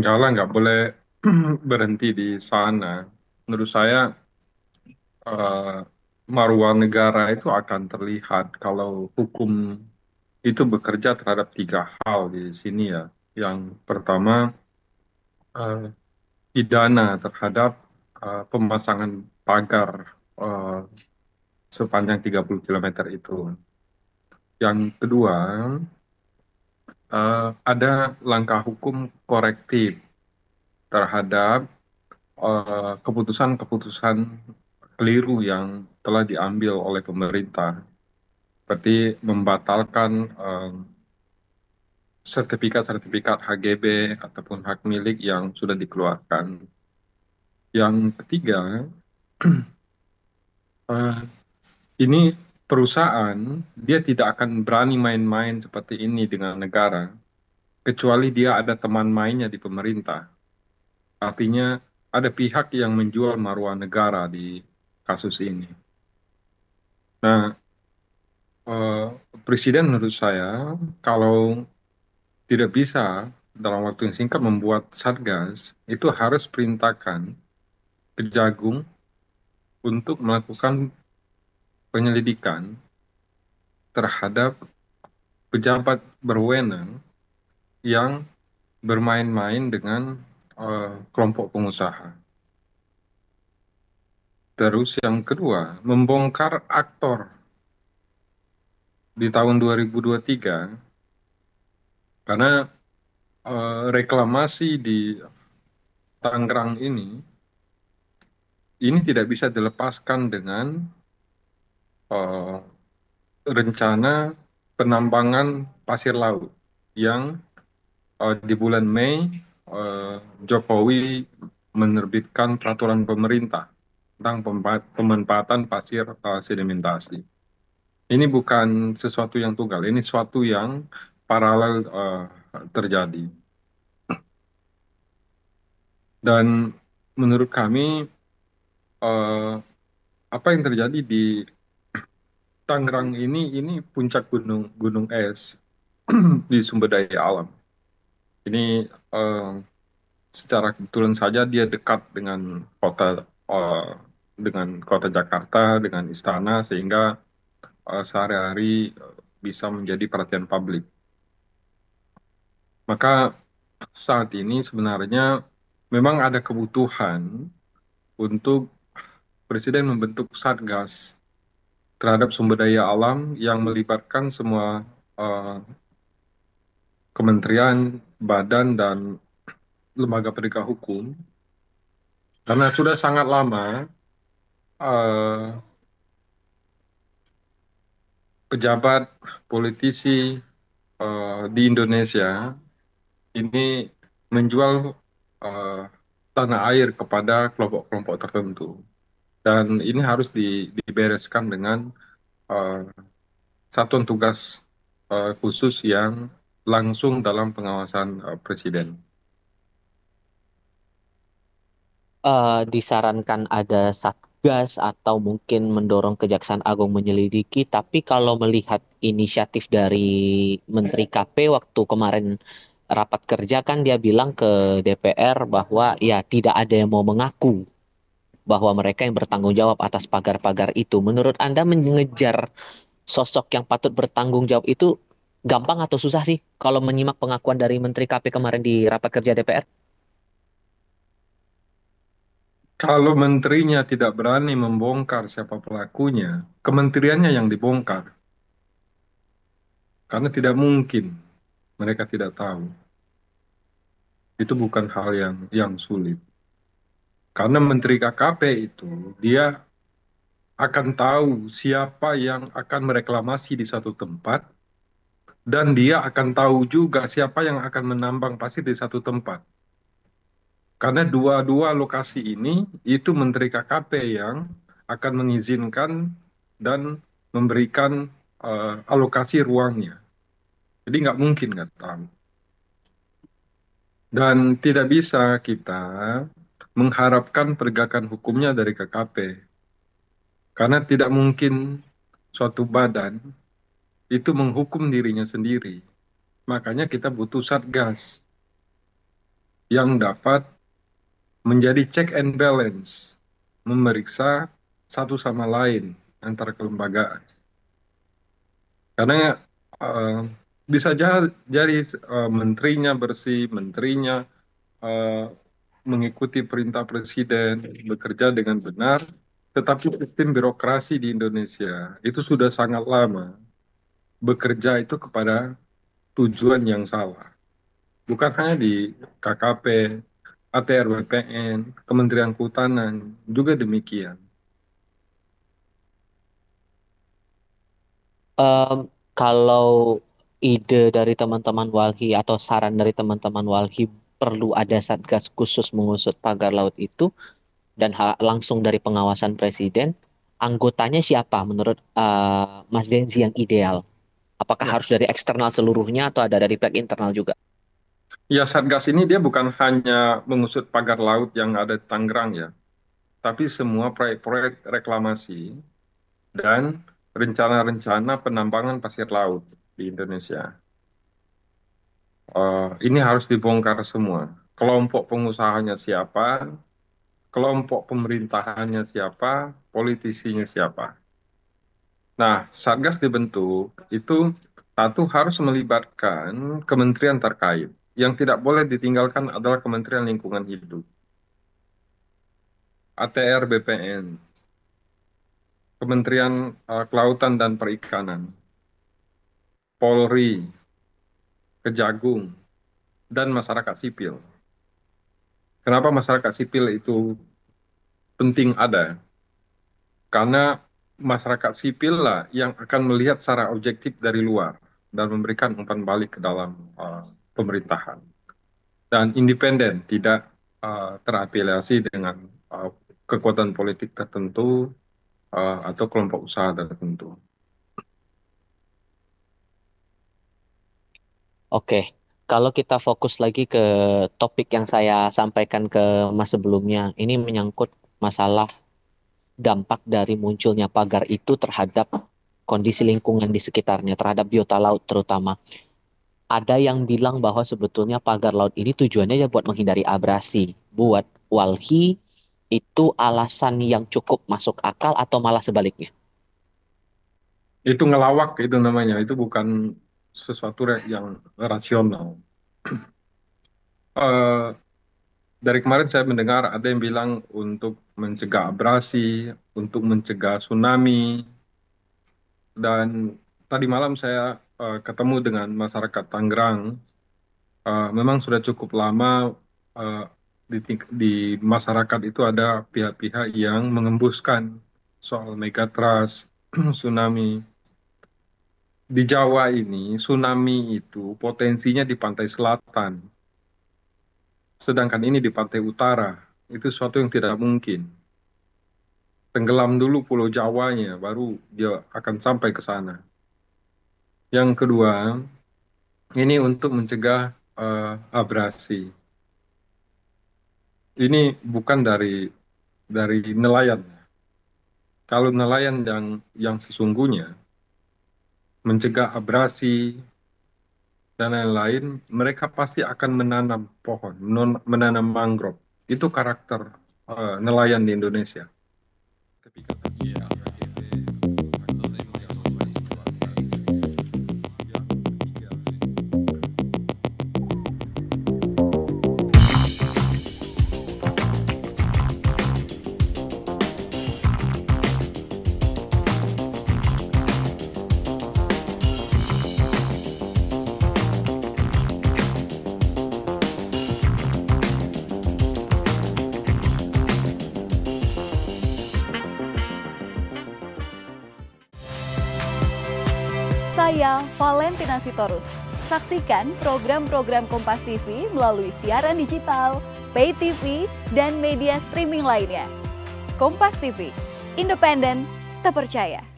Enggak lah, nggak boleh berhenti di sana. Menurut saya, eh, maruah negara itu akan terlihat kalau hukum itu bekerja terhadap tiga hal di sini ya. Yang pertama, eh, pidana terhadap pemasangan pagar eh, sepanjang 30 kilometer itu. Yang kedua, ada langkah hukum korektif terhadap keputusan-keputusan keliru yang telah diambil oleh pemerintah, seperti membatalkan sertifikat-sertifikat HGB ataupun hak milik yang sudah dikeluarkan. Yang ketiga, eh, ini perusahaan dia tidak akan berani main-main seperti ini dengan negara, kecuali dia ada teman mainnya di pemerintah. Artinya ada pihak yang menjual maruah negara di kasus ini. Nah, eh, Presiden menurut saya kalau tidak bisa dalam waktu yang singkat membuat satgas, itu harus perintahkan Kejagung untuk melakukan penyelidikan terhadap pejabat berwenang yang bermain-main dengan kelompok pengusaha. Terus yang kedua, membongkar aktor di tahun 2023, karena reklamasi di Tangerang ini tidak bisa dilepaskan dengan eh, rencana penambangan pasir laut yang di bulan Mei eh, Jokowi menerbitkan peraturan pemerintah tentang pemanfaatan pasir sedimentasi. Ini bukan sesuatu yang tunggal, ini sesuatu yang paralel terjadi. Dan menurut kami eh, apa yang terjadi di Tangerang ini puncak gunung gunung es di sumber daya alam. Ini eh, secara kebetulan saja dia dekat eh, dengan kota Jakarta, dengan istana, sehingga sehari-hari bisa menjadi perhatian publik. Maka saat ini sebenarnya memang ada kebutuhan untuk Presiden membentuk Satgas terhadap sumber daya alam yang melibatkan semua eh, kementerian, badan, dan lembaga penegak hukum, karena sudah sangat lama eh, pejabat, politisi di Indonesia ini menjual eh, tanah air kepada kelompok-kelompok tertentu. Dan ini harus dibereskan dengan eh, satuan tugas khusus yang langsung dalam pengawasan Presiden. Disarankan ada satgas atau mungkin mendorong Kejaksaan Agung menyelidiki. Tapi kalau melihat inisiatif dari Menteri KP waktu kemarin rapat kerja kan dia bilang ke DPR bahwa ya tidak ada yang mau mengaku bahwa mereka yang bertanggung jawab atas pagar-pagar itu. Menurut Anda mengejar sosok yang patut bertanggung jawab itu gampang atau susah sih kalau menyimak pengakuan dari Menteri KP kemarin di rapat kerja DPR? Kalau menterinya tidak berani membongkar siapa pelakunya, kementeriannya yang dibongkar. Karena tidak mungkin mereka tidak tahu. Itu bukan hal yang sulit. Karena Menteri KKP itu, dia akan tahu siapa yang akan mereklamasi di satu tempat, dan dia akan tahu juga siapa yang akan menambang pasir di satu tempat. Karena dua-dua lokasi ini, itu Menteri KKP yang akan mengizinkan dan memberikan alokasi ruangnya. Jadi nggak mungkin nggak tahu. Dan tidak bisa kita mengharapkan penegakan hukumnya dari KKP. Karena tidak mungkin suatu badan itu menghukum dirinya sendiri. Makanya kita butuh satgas yang dapat menjadi check and balance, memeriksa satu sama lain antara kelembagaan. Karena bisa jadi menterinya bersih, menterinya mengikuti perintah presiden, bekerja dengan benar, tetapi sistem birokrasi di Indonesia itu sudah sangat lama bekerja itu kepada tujuan yang salah. Bukan hanya di KKP, ATR BPN, Kementerian Kehutanan, juga demikian. Kalau ide dari teman-teman Walhi atau saran dari teman-teman Walhi perlu ada satgas khusus mengusut pagar laut itu dan langsung dari pengawasan presiden, anggotanya siapa menurut Mas Zenzi yang ideal? Apakah Ya, harus dari eksternal seluruhnya atau ada dari pihak internal juga? ya Satgas ini dia bukan hanya mengusut pagar laut yang ada di Tangerang ya, tapi semua proyek-proyek reklamasi dan rencana-rencana penambangan pasir laut di Indonesia. Ini harus dibongkar semua. Kelompok pengusahanya siapa, kelompok pemerintahannya siapa, politisinya siapa. Nah, Satgas dibentuk itu satu harus melibatkan kementerian terkait. Yang tidak boleh ditinggalkan adalah Kementerian Lingkungan Hidup, ATR BPN, Kementerian Kelautan dan Perikanan, Polri, Kejagung, dan masyarakat sipil. Kenapa masyarakat sipil itu penting ada? Karena masyarakat sipil lah yang akan melihat secara objektif dari luar dan memberikan umpan balik ke dalam pemerintahan. Dan independen, tidak terafiliasi dengan kekuatan politik tertentu atau kelompok usaha tertentu. Oke, kalau kita fokus lagi ke topik yang saya sampaikan ke Mas sebelumnya, ini menyangkut masalah dampak dari munculnya pagar itu terhadap kondisi lingkungan di sekitarnya, terhadap biota laut terutama. Ada yang bilang bahwa sebetulnya pagar laut ini tujuannya ya buat menghindari abrasi. Buat Walhi, itu alasan yang cukup masuk akal atau malah sebaliknya? Itu ngelawak itu namanya, itu bukan sesuatu yang rasional. Eh, dari kemarin saya mendengar ada yang bilang untuk mencegah abrasi, untuk mencegah tsunami, dan tadi malam saya ketemu dengan masyarakat Tangerang. Memang sudah cukup lama eh, di masyarakat itu ada pihak-pihak yang mengembuskan soal megatrust, tsunami. Di Jawa ini, tsunami itu potensinya di pantai selatan, sedangkan ini di pantai utara. Itu sesuatu yang tidak mungkin. Tenggelam dulu Pulau Jawanya, baru dia akan sampai ke sana. Yang kedua, ini untuk mencegah abrasi. Ini bukan dari nelayan. Kalau nelayan yang sesungguhnya mencegah abrasi dan lain-lain, mereka pasti akan menanam pohon, menanam mangrove. Itu karakter nelayan di Indonesia. Saya Valentina Sitorus. Saksikan program-program Kompas TV melalui siaran digital, pay TV, dan media streaming lainnya. Kompas TV, independen, terpercaya.